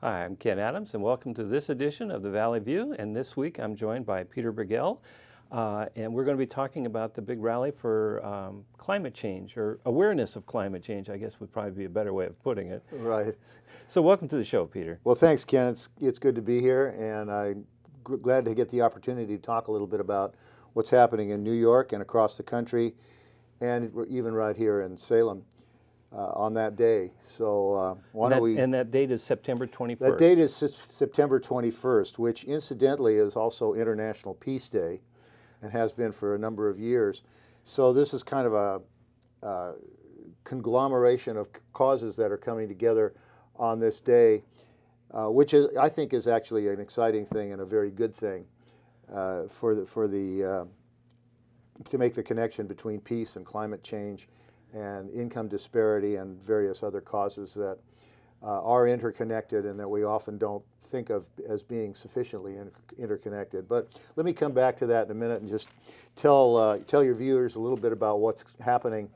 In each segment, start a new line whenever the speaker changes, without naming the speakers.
Hi, I'm Ken Adams, and welcome to this edition of the Valley View. And this week I'm joined by Peter Bergel, and we're going to be talking about the big rally for climate change, or awareness of climate change, I guess would probably be a better way of putting it.
Right.
So welcome to the show, Peter.
Well, thanks, Ken. It's good to be here, and I'm glad to get the opportunity to talk a little bit about what's happening in New York and across the country, and even right here in Salem on that day. So why don't we?
And that date is September 21st.
That date is September 21st, which incidentally is also International Peace Day, and has been for a number of years. So this is kind of a conglomeration of causes that are coming together on this day, which I think is actually an exciting thing and a very good thing to make the connection between peace and climate change and income disparity and various other causes that are interconnected and that we often don't think of as being sufficiently interconnected. But let me come back to that in a minute and just tell your viewers a little bit about what's happening.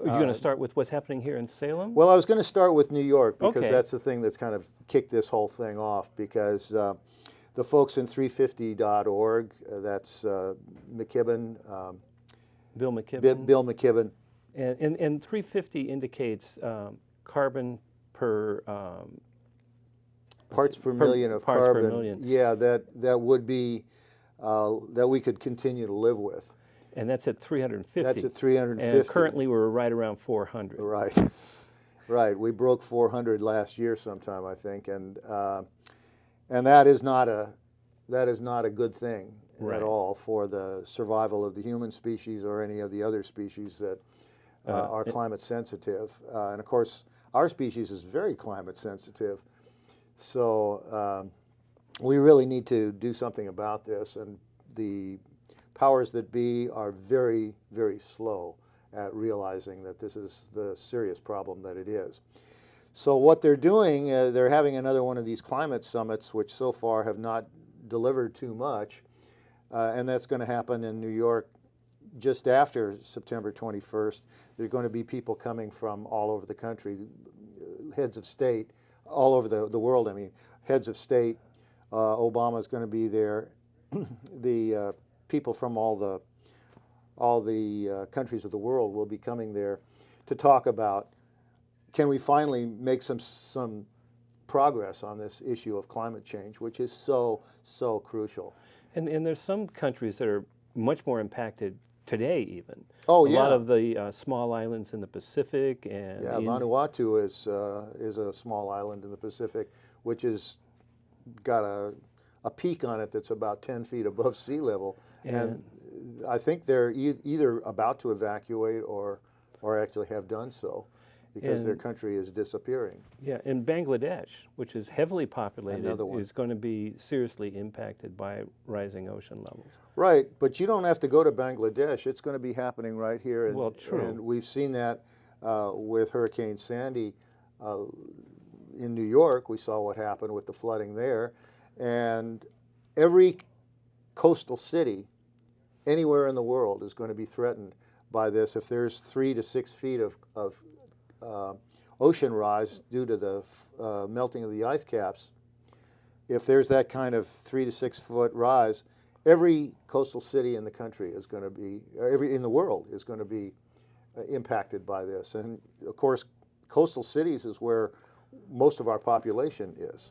Are you going to start with what's happening here in Salem?
Well, I was going to start with New York because
Okay.
that's the thing that's kind of kicked this whole thing off, because the folks in 350.org, that's McKibben,
Bill McKibben.
Bill McKibben.
And 350 indicates carbon per
Parts per million of
parts per
carbon.
million.
Yeah, that would be that we could continue to live with.
And that's at 350.
That's at 350.
And currently we're right around 400.
Right, right. We broke 400 last year sometime, I think, and that is not a good thing
Right.
at all for the survival of the human species or any of the other species that are climate sensitive. And of course, our species is very climate sensitive. So we really need to do something about this, and the powers that be are very, very slow at realizing that this is the serious problem that it is. So what they're doing, they're having another one of these climate summits, which so far have not delivered too much, and that's going to happen in New York just after September 21st. There are going to be people coming from all over the country, heads of state, all over the world, I mean, heads of state. Obama's going to be there. The people from all the countries of the world will be coming there to talk about, can we finally make some progress on this issue of climate change, which is so crucial.
And there's some countries that are much more impacted today even.
Oh,
a
yeah.
lot of the small islands in the Pacific and
Yeah, Vanuatu is a small island in the Pacific, which has got a peak on it that's about 10 feet above sea level. And I think they're either about to evacuate or actually have done so, because their country is disappearing.
Yeah, and Bangladesh, which is heavily populated,
Another one.
is going to be seriously impacted by rising ocean levels.
Right, but you don't have to go to Bangladesh. It's going to be happening right here. And,
Well, true.
And we've seen that with Hurricane Sandy in New York. We saw what happened with the flooding there. And every coastal city anywhere in the world is going to be threatened by this. If there's 3 to 6 feet of ocean rise due to the melting of the ice caps, if there's that kind of 3 to 6 foot rise, every coastal city in the country is going to be, in the world is going to be impacted by this. And of course, coastal cities is where most of our population is.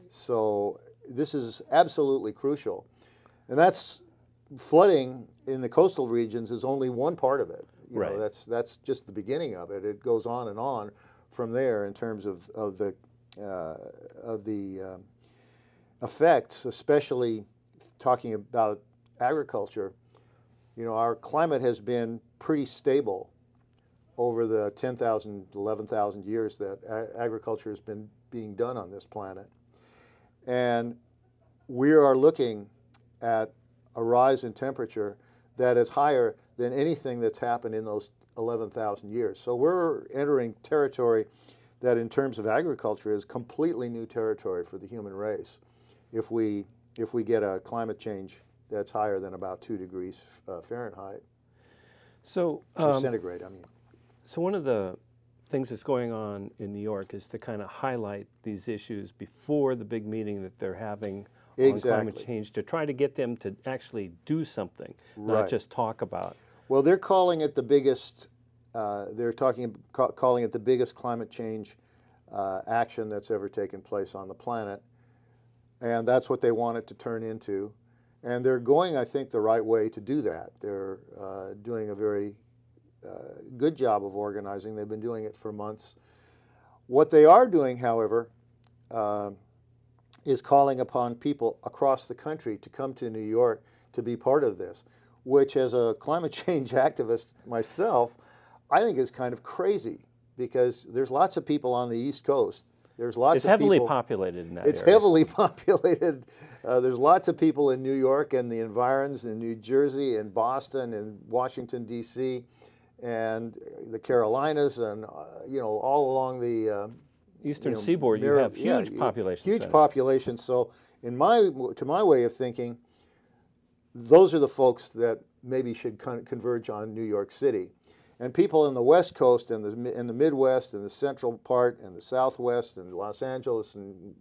So this is absolutely crucial. And that's flooding in the coastal regions is only one part of it. You know, that's just the beginning of it. It goes on and on from there in terms of the effects, especially talking about agriculture. You know, our climate has been pretty stable over the 10,000, 11,000 years that agriculture has been being done on this planet. And we are looking at a rise in temperature that is higher than anything that's happened in those 11,000 years. So we're entering territory that in terms of agriculture is completely new territory for the human race if we get a climate change that's higher than about 2 degrees Fahrenheit.
So
Or centigrade, I mean.
So one of the things that's going on in New York is to kind of highlight these issues before the big meeting that they're having on climate
Exactly.
change, to try to get them to actually do something, not
Right.
just talk about.
Well, they're calling it the biggest. Calling it the biggest climate change action that's ever taken place on the planet, and that's what they want it to turn into. And they're going, I think, the right way to do that. They're doing a very good job of organizing. They've been doing it for months. What they are doing, however, is calling upon people across the country to come to New York to be part of this, which, as a climate change activist myself, I think is kind of crazy, because there's lots of people on the East Coast. There's lots
It's
of
heavily
people.
populated in that
It's
area.
heavily populated. There's lots of people in New York and the environs, in New Jersey and Boston and Washington, D.C., and the Carolinas, and all along the
Eastern Seaboard, you have huge population
huge
centers.
population. So, to my way of thinking, those are the folks that maybe should converge on New York City. And people in the West Coast and in the Midwest and the central part and the Southwest and Los Angeles and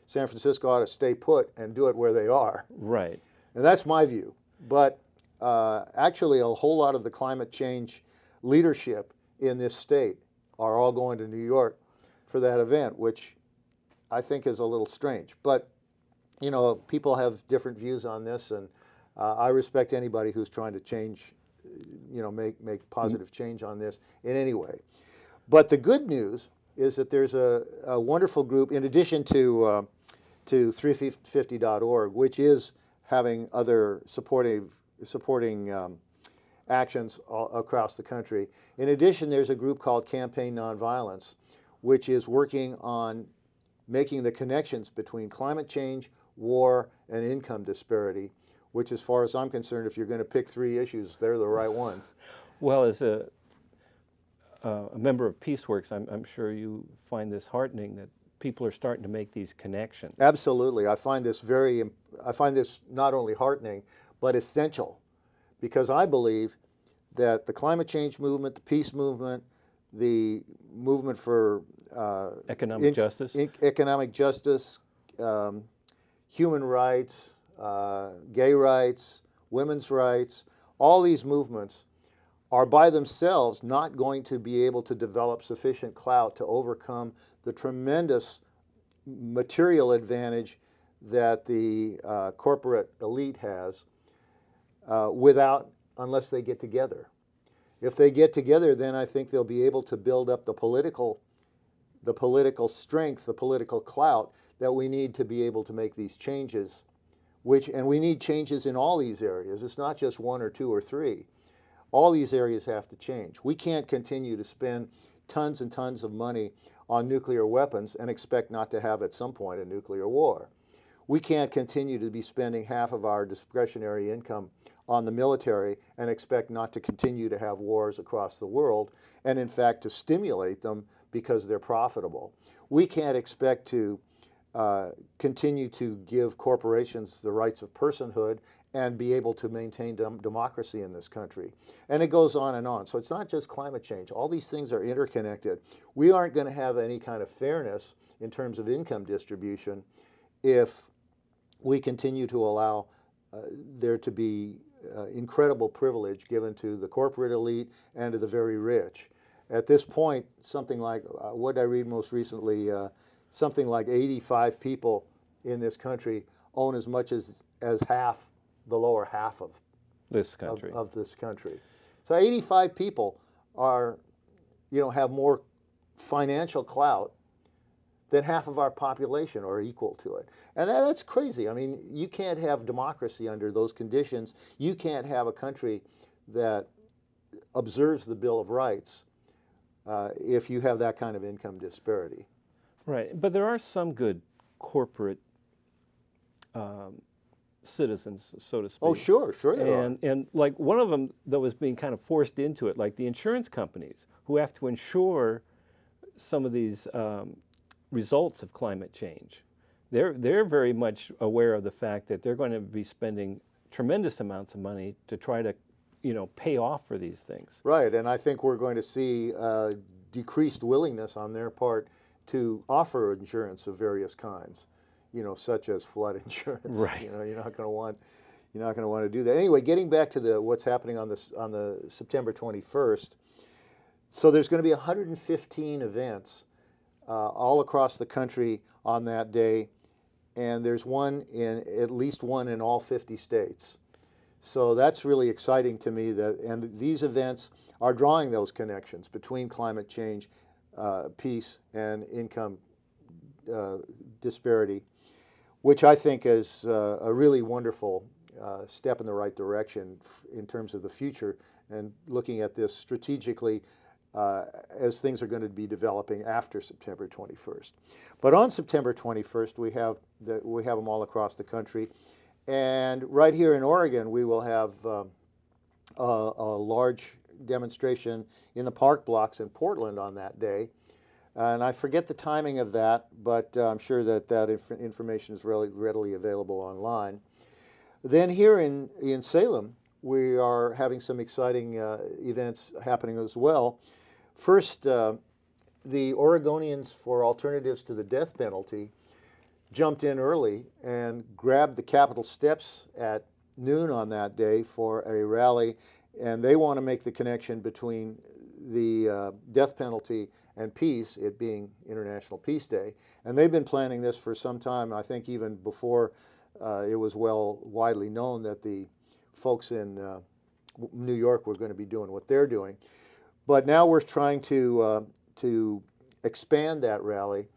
San Francisco ought to stay put and do it where they are.
Right.
And that's my view. But actually, a whole lot of the climate change leadership in this state are all going to New York for that event, which I think is a little strange. But, people have different views on this, and I respect anybody who's trying to change, make positive change on this in any way. But the good news is that there's a wonderful group, in addition to 350.org, which is having other supporting actions across the country. In addition, there's a group called Campaign Nonviolence, which is working on making the connections between climate change, war, and income disparity, which, as far as I'm concerned, if you're going to pick three issues, they're the right ones.
Well, as a member of Peaceworks, I'm sure you find this heartening that people are starting to make these connections.
Absolutely. I find this not only heartening, but essential, because I believe that the climate change movement, the peace movement, the movement for
Economic justice.
Economic justice, human rights, gay rights, women's rights, all these movements are by themselves not going to be able to develop sufficient clout to overcome the tremendous material advantage that the corporate elite has unless they get together. If they get together, then I think they'll be able to build up the political strength, the political clout that we need to be able to make these changes, and we need changes in all these areas. It's not just one or two or three. All these areas have to change. We can't continue to spend tons and tons of money on nuclear weapons and expect not to have at some point a nuclear war. We can't continue to be spending half of our discretionary income on the military and expect not to continue to have wars across the world, and in fact to stimulate them because they're profitable. We can't expect to continue to give corporations the rights of personhood and be able to maintain democracy in this country. And it goes on and on. So it's not just climate change. All these things are interconnected. We aren't going to have any kind of fairness in terms of income distribution if we continue to allow there to be incredible privilege given to the corporate elite and to the very rich. At this point, something like, what did I read most recently, something like 85 people in this country own as much as half, the lower half of
This country.
of this country. So 85 people have more financial clout than half of our population or equal to it. And that's crazy. I mean, you can't have democracy under those conditions. You can't have a country that observes the Bill of Rights if you have that kind of income disparity.
Right, but there are some good corporate citizens, so to speak.
Oh, sure there are.
And like one of them that was being kind of forced into it, like the insurance companies who have to insure some of these results of climate change. They're very much aware of the fact that they're going to be spending tremendous amounts of money to try to, pay off for these things.
Right, and I think we're going to see decreased willingness on their part to offer insurance of various kinds, such as flood insurance.
Right.
You're not going to want to do that. Anyway, getting back to what's happening on the September 21st. So there's going to be 115 events all across the country on that day, and there's at least one in all 50 states. So that's really exciting to me, and these events are drawing those connections between climate change, peace, and income disparity, which I think is a really wonderful step in the right direction in terms of the future and looking at this strategically as things are going to be developing after September 21st. But on September 21st, we have them all across the country. And right here in Oregon, we will have a large demonstration in the park blocks in Portland on that day. And I forget the timing of that, but I'm sure that information is readily available online. Then here in Salem, we are having some exciting events happening as well. First, the Oregonians for Alternatives to the Death Penalty jumped in early and grabbed the Capitol steps at noon on that day for a rally, and they want to make the connection between the death penalty and peace, it being International Peace Day. And they've been planning this for some time, I think even before it was widely known that the folks in New York were going to be doing what they're doing. But now we're trying to expand that rally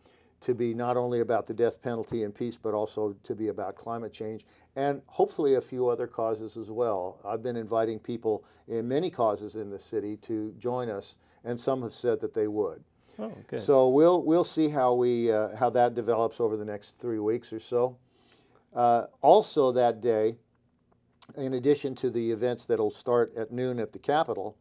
to be not only about the death penalty and peace, but also to be about climate change and hopefully a few other causes as well. I've been inviting people in many causes in the city to join us, and some have said that they would.
Oh, okay.
So we'll see how that develops over the next 3 weeks or so. Also that day, in addition to the events that'll start at noon at the Capitol,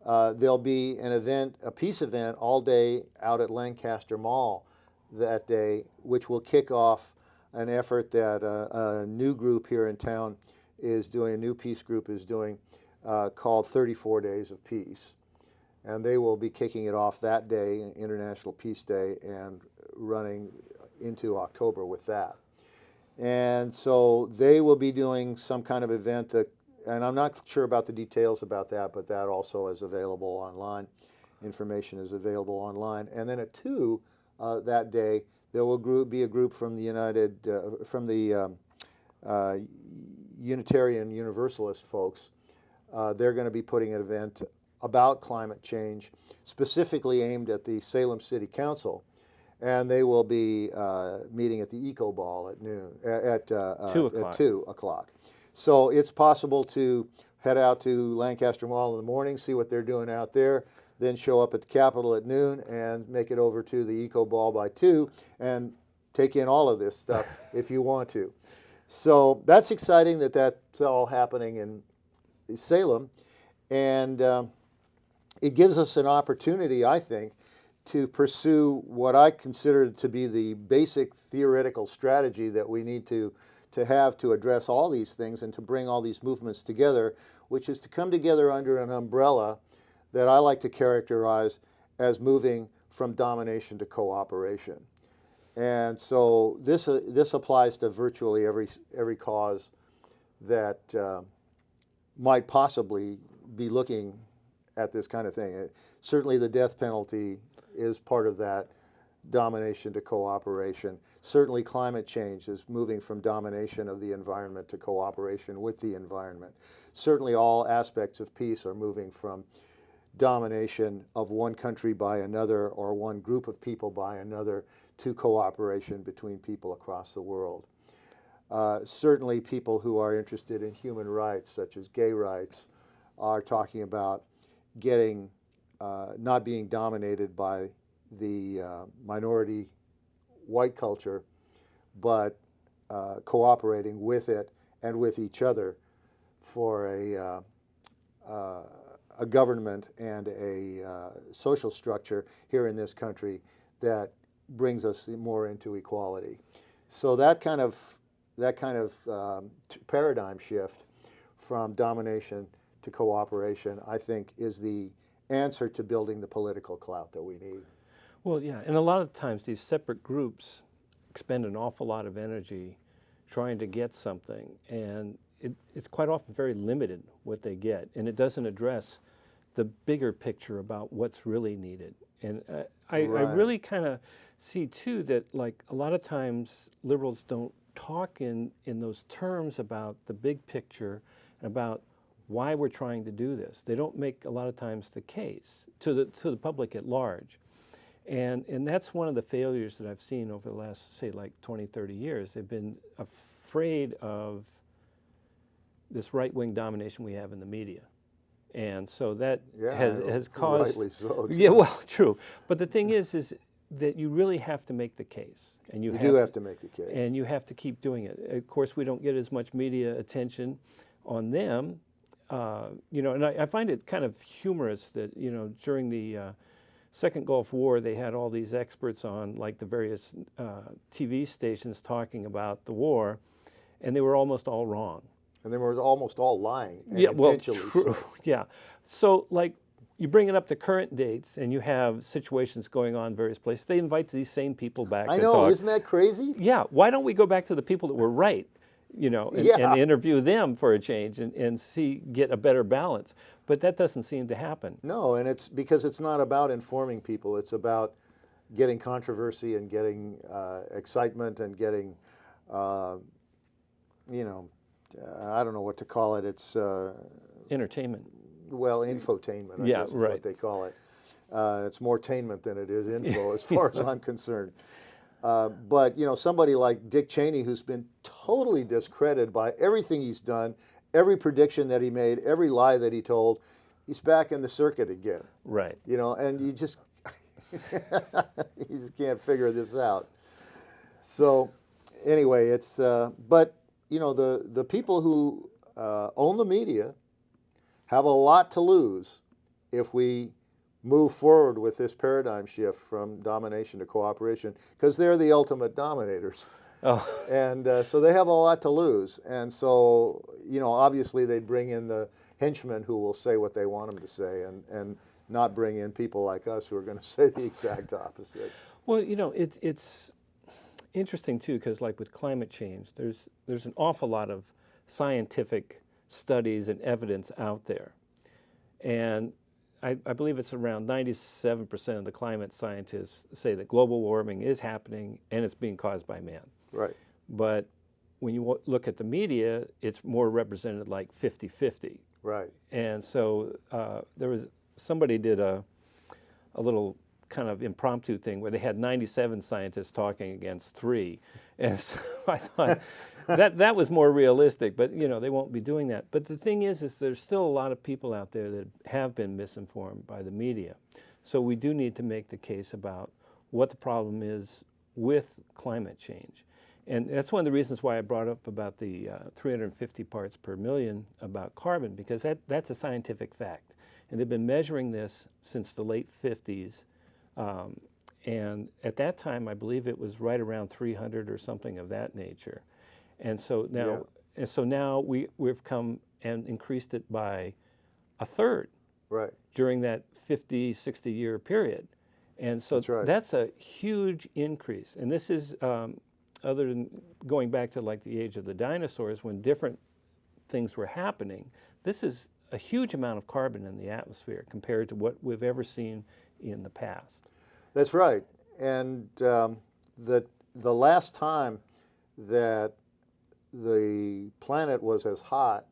there'll be a peace event all day out at Lancaster Mall that day, which will kick off an effort that a new group here in town is doing, a new peace group is doing, called 34 Days of Peace. And they will be kicking it off that day, International Peace Day, and running into October with that. And so they will be doing some kind of event and I'm not sure about the details about that, but that also is available online. Information is available online. And then at 2 that day, there will be a group from the Unitarian Universalist folks. They're going to be putting an event about climate change, specifically aimed at the Salem City Council. And they will be meeting at the Eco Ball at noon, at 2 o'clock. So it's possible to head out to Lancaster Mall in the morning, see what they're doing out there, then show up at the Capitol at noon and make it over to the Eco Ball by 2 and take in all of this stuff if you want to. So that's exciting that's all happening in Salem. And it gives us an opportunity, I think, to pursue what I consider to be the basic theoretical strategy that we need to have to address all these things and to bring all these movements together, which is to come together under an umbrella that I like to characterize as moving from domination to cooperation. And so this applies to virtually every cause that might possibly be looking at this kind of thing. Certainly the death penalty is part of that domination to cooperation. Certainly climate change is moving from domination of the environment to cooperation with the environment. Certainly all aspects of peace are moving from domination of one country by another or one group of people by another to cooperation between people across the world. Certainly people who are interested in human rights, such as gay rights, are talking about not being dominated by the minority white culture, but cooperating with it and with each other for a government and a social structure here in this country that brings us more into equality. So that kind of paradigm shift from domination to cooperation, I think, is the answer to building the political clout that we need.
Well, yeah, and a lot of times these separate groups expend an awful lot of energy trying to get something, and it's quite often very limited what they get, and it doesn't address the bigger picture about what's really needed. And I really kind of see too that, like, a lot of times liberals don't talk in those terms about the big picture and about why we're trying to do this. They don't make a lot of times the case to the public at large. And that's one of the failures that I've seen over the last, say, like 20, 30 years. They've been afraid of this right-wing domination we have in the media. And so that has caused...
Rightly so, too.
Yeah, well, true. But the thing is that you really have to make the case. And
you do have to make the case.
And you have to keep doing it. Of course, we don't get as much media attention on them. You know, and I find it kind of humorous that, you know, during the Second Gulf War, they had all these experts on, like, the various TV stations talking about the war, and they were almost all wrong.
And they were almost all lying. And
yeah, well,
intentionally
true.
so.
Yeah. So, like, you bring it up to current dates, and you have situations going on in various places. They invite these same people back to talk.
Isn't that crazy?
Yeah. Why don't we go back to the people that were right, you know, and interview them for a change and get a better balance? But that doesn't seem to happen.
No, and it's because it's not about informing people. It's about getting controversy and getting excitement and getting, you know, I don't know what to call it. It's
entertainment.
Well, infotainment, I guess is what they call it. It's more tainment than it is info, as far as I'm concerned. But, you know, somebody like Dick Cheney, who's been totally discredited by everything he's done, every prediction that he made, every lie that he told, he's back in the circuit again.
Right.
You know, and you just can't figure this out. So, anyway, it's but you know, the people who own the media have a lot to lose if we move forward with this paradigm shift from domination to cooperation, because they're the ultimate dominators.
Oh.
And so they have a lot to lose. And so, you know, obviously they'd bring in the henchmen who will say what they want them to say, and not bring in people like us who are going to say the exact opposite.
Well, you know, it's interesting too, because, like, with climate change, there's an awful lot of scientific studies and evidence out there. And I believe it's around 97% of the climate scientists say that global warming is happening and it's being caused by man.
Right.
But when you look at the media, it's more represented like 50-50.
Right.
And so somebody did a little kind of impromptu thing where they had 97 scientists talking against 3. And so I thought that was more realistic, but, you know, they won't be doing that. But the thing is there's still a lot of people out there that have been misinformed by the media. So we do need to make the case about what the problem is with climate change. And that's one of the reasons why I brought up about the 350 parts per million about carbon, because that's a scientific fact. And they've been measuring this since the late 50s. And at that time, I believe it was right around 300 or something of that nature. And so now, we've come and increased it by a third.
Right.
During that 50, 60-year period. And so that's a huge increase. And this is, other than going back to, like, the age of the dinosaurs, when different things were happening, this is a huge amount of carbon in the atmosphere compared to what we've ever seen in the past.
That's right. And the last time that the planet was as hot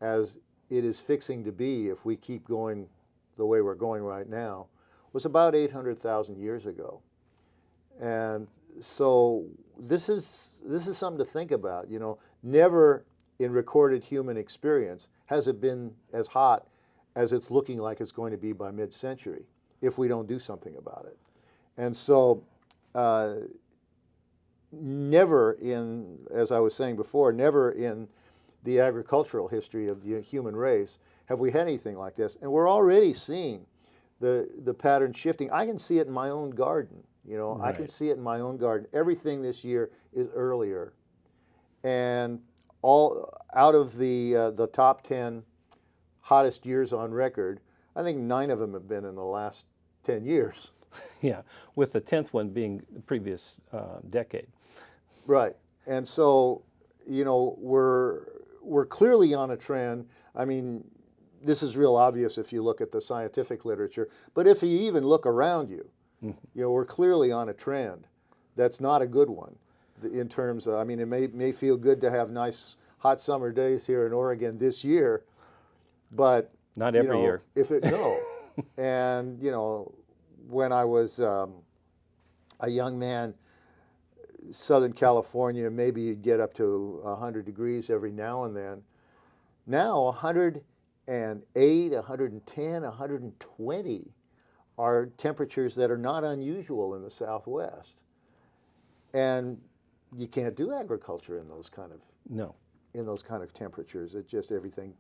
as it is fixing to be, if we keep going the way we're going right now, was about 800,000 years ago. And so this is something to think about. You know, never in recorded human experience has it been as hot as it's looking like it's going to be by mid-century if we don't do something about it. And so never in, as I was saying before, never in the agricultural history of the human race have we had anything like this. And we're already seeing the pattern shifting. I can see it in my own garden. You know,
Right.
I can see it in my own garden. Everything this year is earlier. And all out of the top 10 hottest years on record, I think 9 of them have been in the last 10 years.
Yeah, with the 10th one being the previous decade.
Right. And so, you know, we're clearly on a trend. I mean, this is real obvious if you look at the scientific literature, but if you even look around you, you know, we're clearly on a trend that's not a good one in terms of, I mean, it may feel good to have nice hot summer days here in Oregon this year, but
not every year.
If it no, and you know, when I was a young man, Southern California, maybe you'd get up to 100 degrees every now and then. Now 108, 110, 120 are temperatures that are not unusual in the Southwest, and you can't do agriculture in those kind of temperatures. It just everything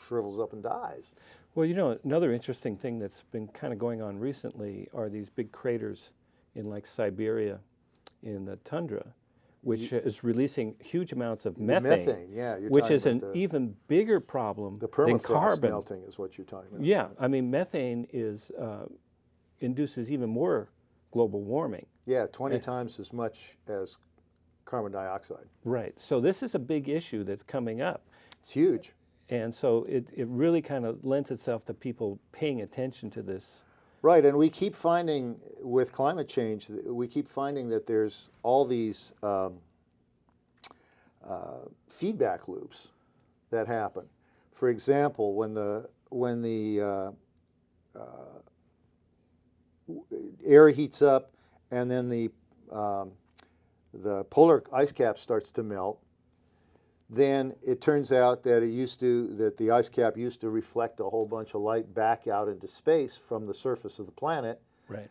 shrivels up and dies.
Well, you know, another interesting thing that's been kind of going on recently are these big craters in like Siberia in the tundra, which is releasing huge amounts of methane.
Methane, yeah.
Which is an even bigger problem than carbon.
Melting is what you're talking about.
Yeah, I mean, methane induces even more global warming.
Yeah, 20 times as much as carbon dioxide.
Right. So this is a big issue that's coming up.
It's huge.
And so it really kind of lends itself to people paying attention to this.
Right, and we keep finding with climate change, we keep finding that there's all these feedback loops that happen. For example, when the air heats up and then the polar ice cap starts to melt, then it turns out that the ice cap used to reflect a whole bunch of light back out into space from the surface of the planet.
Right.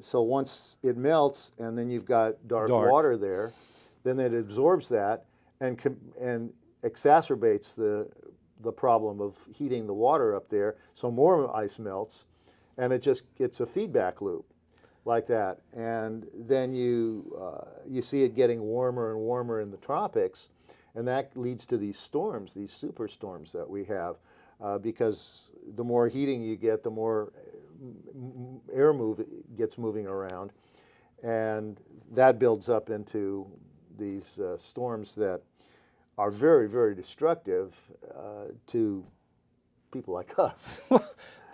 So once it melts and then you've got dark water there, then it absorbs that and exacerbates the problem of heating the water up there. So more ice melts, and it's a feedback loop like that. And then you see it getting warmer and warmer in the tropics. And that leads to these storms, these superstorms that we have, because the more heating you get, the more air gets moving around, and that builds up into these storms that are very, very destructive to people like us.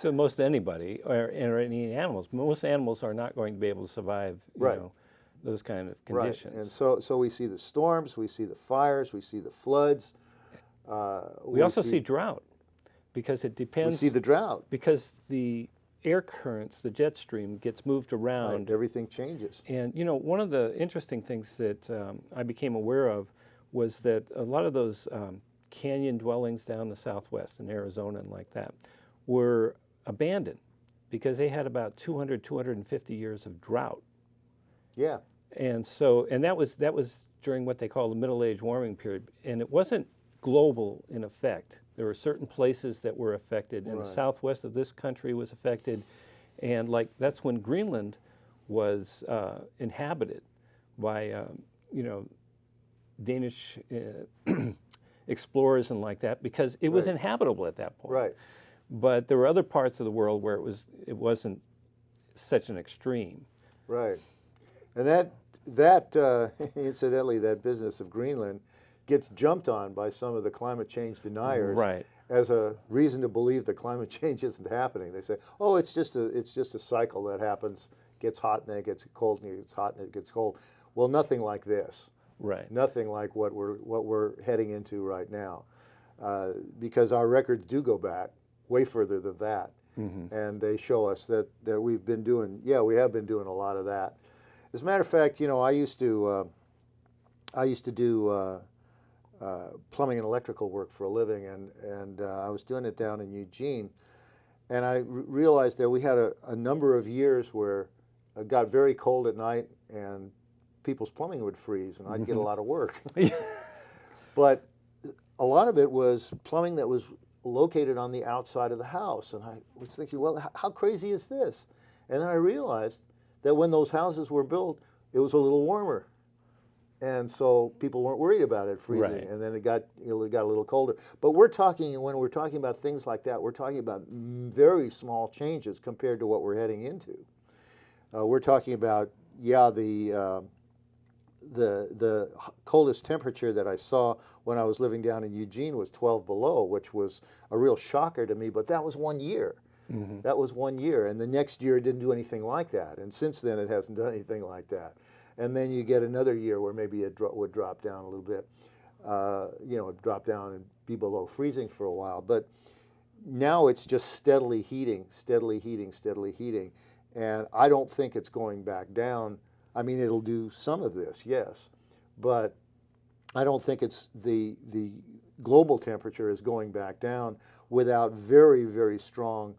To most anybody or any animals. Most animals are not going to be able to survive, you know, those kind of conditions.
Right, and so we see the storms, we see the fires, we see the floods.
We also see drought, because it depends.
We see the drought.
Because the air currents, the jet stream gets moved around.
Right, everything changes.
And you know, one of the interesting things that I became aware of was that a lot of those canyon dwellings down the Southwest in Arizona and like that were abandoned because they had about 200, 250 years of drought.
Yeah.
And so, and that was during what they call the Middle Age warming period, and it wasn't global in effect. There were certain places that were affected, and the southwest of this country was affected, and like that's when Greenland was inhabited by you know, Danish explorers and like that, because it was inhabitable at that point.
Right.
But there were other parts of the world where it wasn't such an extreme.
Right. And that incidentally, that business of Greenland gets jumped on by some of the climate change deniers as a reason to believe that climate change isn't happening. They say, "Oh, it's just a cycle that happens. It gets hot and then it gets cold and it gets hot and it gets cold." Well, nothing like this.
Right.
Nothing like what we're heading into right now, because our records do go back way further than that, and they show us that we've been doing. Yeah, we have been doing a lot of that. As a matter of fact, you know, I used to do plumbing and electrical work for a living, and I was doing it down in Eugene, and I realized that we had a number of years where it got very cold at night and people's plumbing would freeze, and I'd get a lot of work. But a lot of it was plumbing that was located on the outside of the house, and I was thinking, well, how crazy is this? And then I realized that when those houses were built, it was a little warmer. and so people weren't worried about it freezing.
Right.
And then it got a little colder. But when we're talking about things like that, we're talking about very small changes compared to what we're heading into. We're talking about, yeah, the coldest temperature that I saw when I was living down in Eugene was 12 below, which was a real shocker to me. But that was 1 year.
Mm-hmm.
That was 1 year, and the next year it didn't do anything like that. And since then, it hasn't done anything like that. And then you get another year where maybe it would drop down a little bit, drop down and be below freezing for a while. But now it's just steadily heating, steadily heating, steadily heating. And I don't think it's going back down. I mean, it'll do some of this, yes, but I don't think it's the global temperature is going back down without very, very strong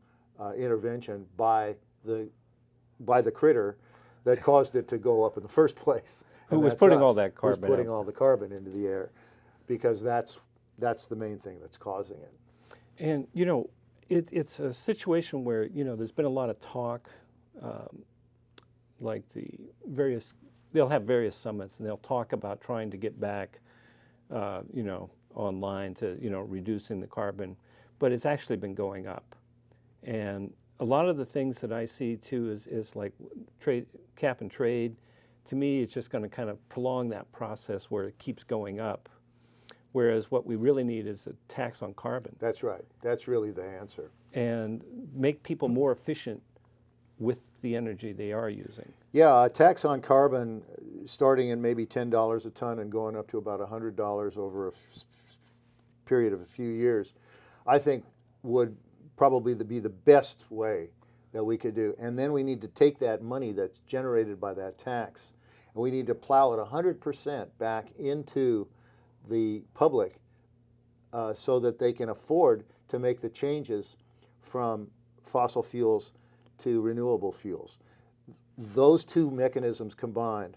intervention by the critter that caused it to go up in the first place.
Who was putting all that carbon?
Who's putting all the carbon into the air, because that's the main thing that's causing it.
And it's a situation where there's been a lot of talk, like they'll have various summits and they'll talk about trying to get back, online to reducing the carbon, but it's actually been going up. And a lot of the things that I see too is like cap and trade. To me, it's just going to kind of prolong that process where it keeps going up. Whereas what we really need is a tax on carbon.
That's right. That's really the answer.
And make people more efficient with the energy they are using.
Yeah, a tax on carbon starting in maybe $10 a ton and going up to about $100 over a period of a few years, I think would probably be the best way that we could do. And then we need to take that money that's generated by that tax and we need to plow it 100% back into the public so that they can afford to make the changes from fossil fuels to renewable fuels. Those two mechanisms combined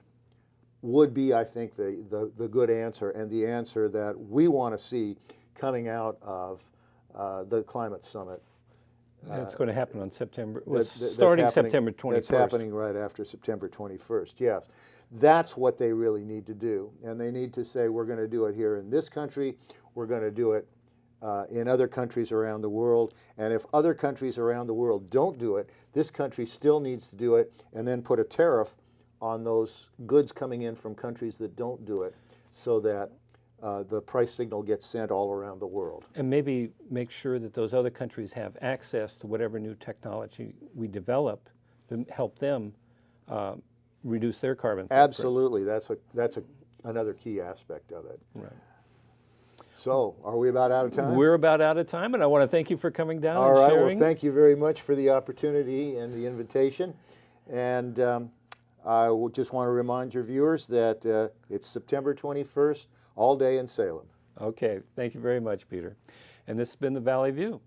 would be, I think, the good answer, and the answer that we want to see coming out of the climate summit.
That's going to happen on September,
starting
September 21st.
That's happening right after September 21st, yes. That's what they really need to do. And they need to say, we're going to do it here in this country, we're going to do it in other countries around the world. And if other countries around the world don't do it, this country still needs to do it, and then put a tariff on those goods coming in from countries that don't do it, so that the price signal gets sent all around the world.
And maybe make sure that those other countries have access to whatever new technology we develop to help them reduce their carbon footprint.
Absolutely, that's another key aspect of it.
Right.
So, are we about out of time?
We're about out of time, and I want to thank you for coming down
all
and
right,
sharing.
Well, thank you very much for the opportunity and the invitation. And I just want to remind your viewers that it's September 21st, all day in Salem.
Okay, thank you very much, Peter. And this has been the Valley View.